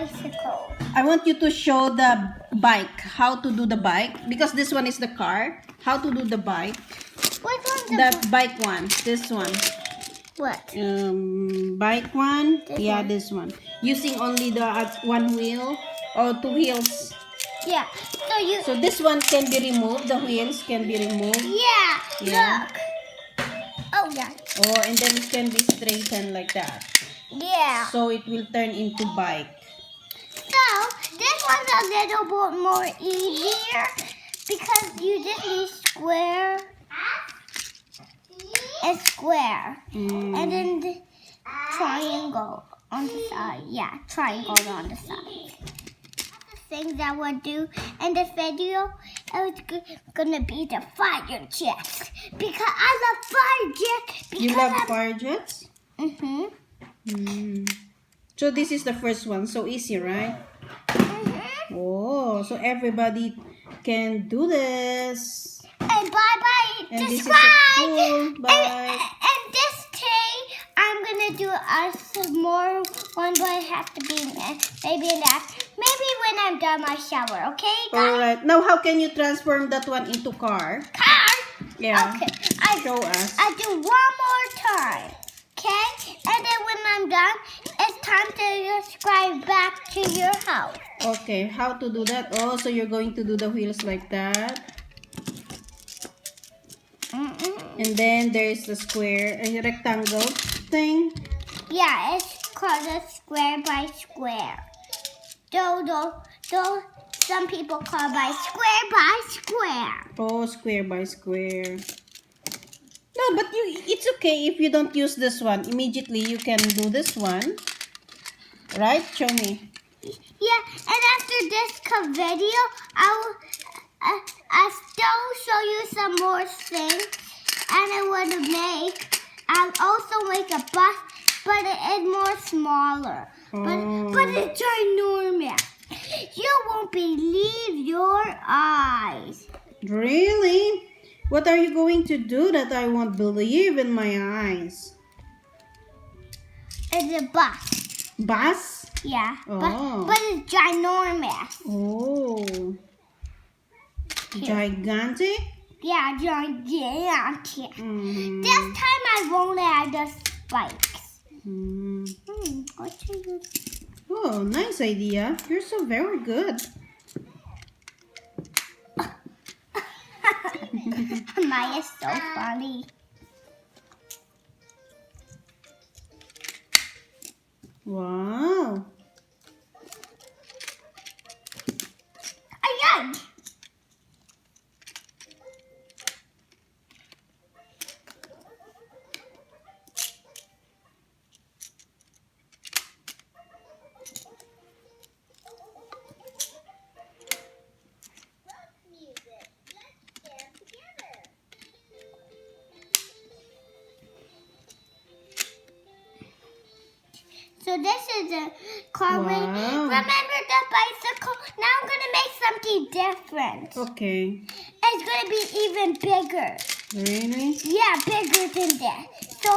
bicycle. I want you to show the bike, how to do the bike, because this one is the car. How to do the bike? Which one's The bike one. This one. What? Bike one. This Yeah, one? this one. Using only the one wheel or two wheels. Yeah. So this one can be removed. The wheels can be removed. Yeah. Yeah. Look. Oh yeah. Oh, and then it can be straightened like that. Yeah. So it will turn into bike. So this one's a little bit more easier because you just need square and square, and then the triangle on the side. Yeah, triangle on the side. The things I would do in this video is gonna be the fire jets because I love fire jets. You love fire jets? Mhm. So this is the first one. So easy, right? Mhm. Oh, so everybody can do this. And bye-bye. And this is a Subscribe. cool bike. And this day, I'm gonna do some more one, but it has to be maybe in that. Maybe when I'm done my shower. Okay, guys? All right. Now, how can you transform that one into car? Car. Yeah. Okay. Show us. I do one more time. Okay, and then when I'm done, it's time to subscribe back to your house. Okay. How to do that? Oh, so you're going to do the wheels like that. And then there's the square, a rectangle thing. Yeah, it's called a square by square. Though some people call by square. Oh, square by square. No, but it's okay if you don't use this one. Immediately, you can do this one. Right? Show me. Yeah, and after this video, I'll still show you some more things. And I'll also make a bus, but it is more smaller. But it's ginormous. You won't believe your eyes. Really? What are you going to do that I won't believe in my eyes? It's a bus. Bus? Yeah, Oh. but it's ginormous. Oh. Gigantic? Yeah, gigantic. Mm-hmm. This time I won't add the spikes. What should you... Oh, nice idea. You're so very good. Maya's so funny. Wow. Ayan! So this is a car. Wow. Remember the bicycle? Now I'm going to make something different. Okay. It's going to be even bigger. Really? Yeah, bigger than that. So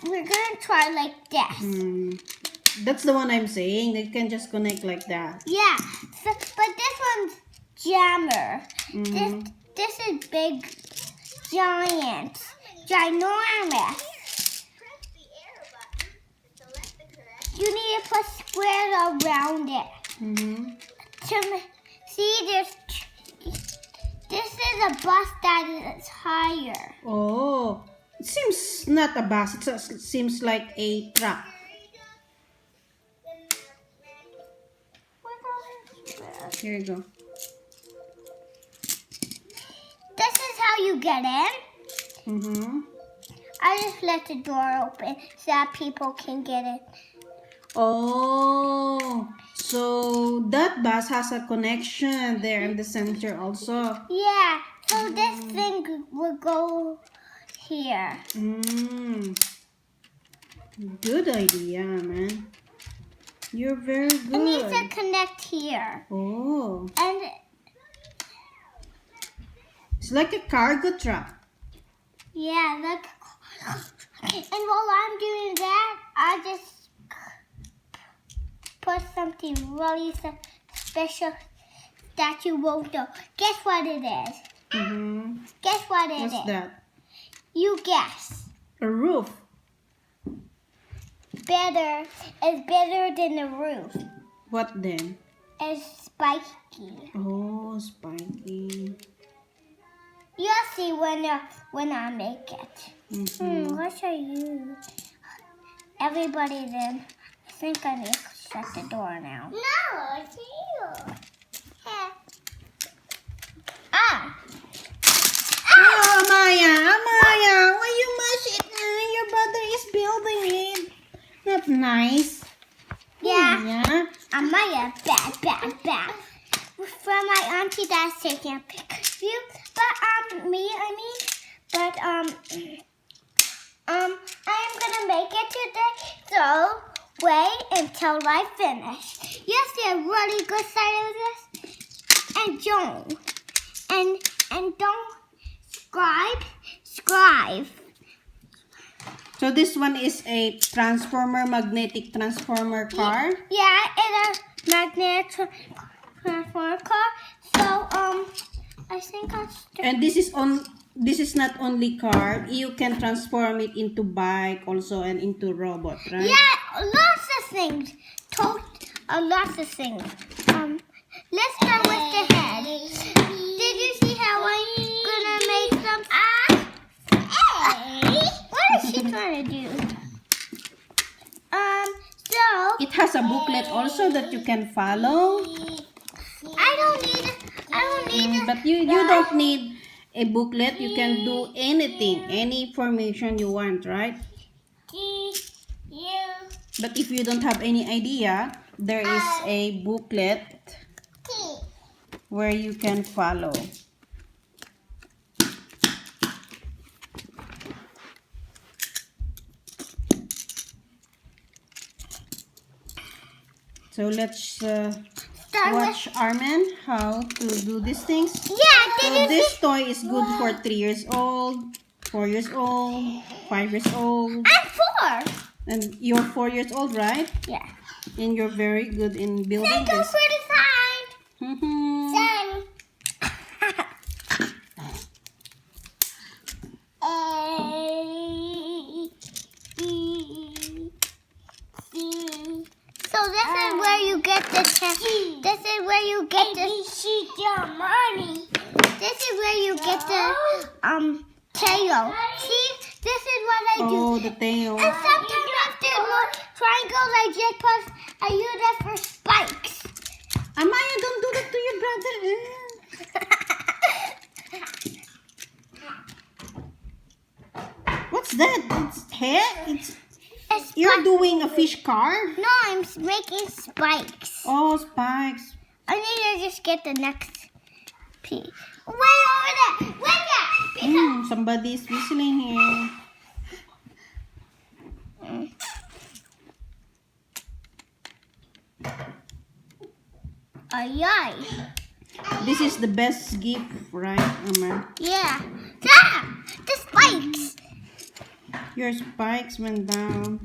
we're gonna try like this. That's the one I'm saying. They can just connect like that. Yeah, but this one's jammer. This is big, giant, ginormous. You need to put squares around it. This is a bus that is higher. Oh, it seems not a bus. It seems like a truck. Here you go. This is how you get in. I just let the door open so that people can get in. Oh, so that bus has a connection there in the center also. Yeah, so this thing will go here. Good idea, man. You're very good. It needs to connect here. Oh. And It's like a cargo truck. yeah, look. And while I'm doing that, I just put something really special that you won't know. Guess what it is? Guess what it is? What's that? You guess. A roof. Better. It's better than the roof. What then? It's spiky. Oh, spiky. You'll see when I make it. What should I use? Everybody then. I think I need to shut the door now. No, it's you. Ah! Oh, Amaya, why you mash it? Your brother is building it. Not nice. Yeah. Amaya, bad. From my auntie that's taking a picture of you. But I'm gonna make it today. So wait until I finish. You see a really good side of this, and don't scribe. So this one is a magnetic transformer car. Yeah, it's a magnetic transformer car. So I think I'll start. And this is not only car. You can transform it into bike also and into robot, right? Yeah, lots of things. Lots of things. Let's start with the head. Did you see how I'm gonna make some? What is she trying to do? So It has a booklet also that you can follow. I don't need it. But you don't need a booklet. You can do anything, any information you want, right? But if you don't have any idea, there is a booklet where you can follow. So let's watch Armin how to do these things. Yeah, So this toy is good for 3 years old, 4 years old, 5 years old. I'm 4. And you're 4 years old, right? Yeah. And you're very good in building Thank you this. for the sign. Done. So this is where you get the this is where you get the money. This is where you get the tail. See, this is what I do. Oh, the tail. And sometimes after more triangles I just put I use that for spikes. Amaya, don't do that to your brother. What's that? It's hair? You're doing a fish car? No, I'm making spikes. Oh, spikes. I need to just get the next piece. Way over there! Way there! Somebody's whistling here. Ay. This is the best gift, right, Amma? Yeah. The spikes! Your spikes went down.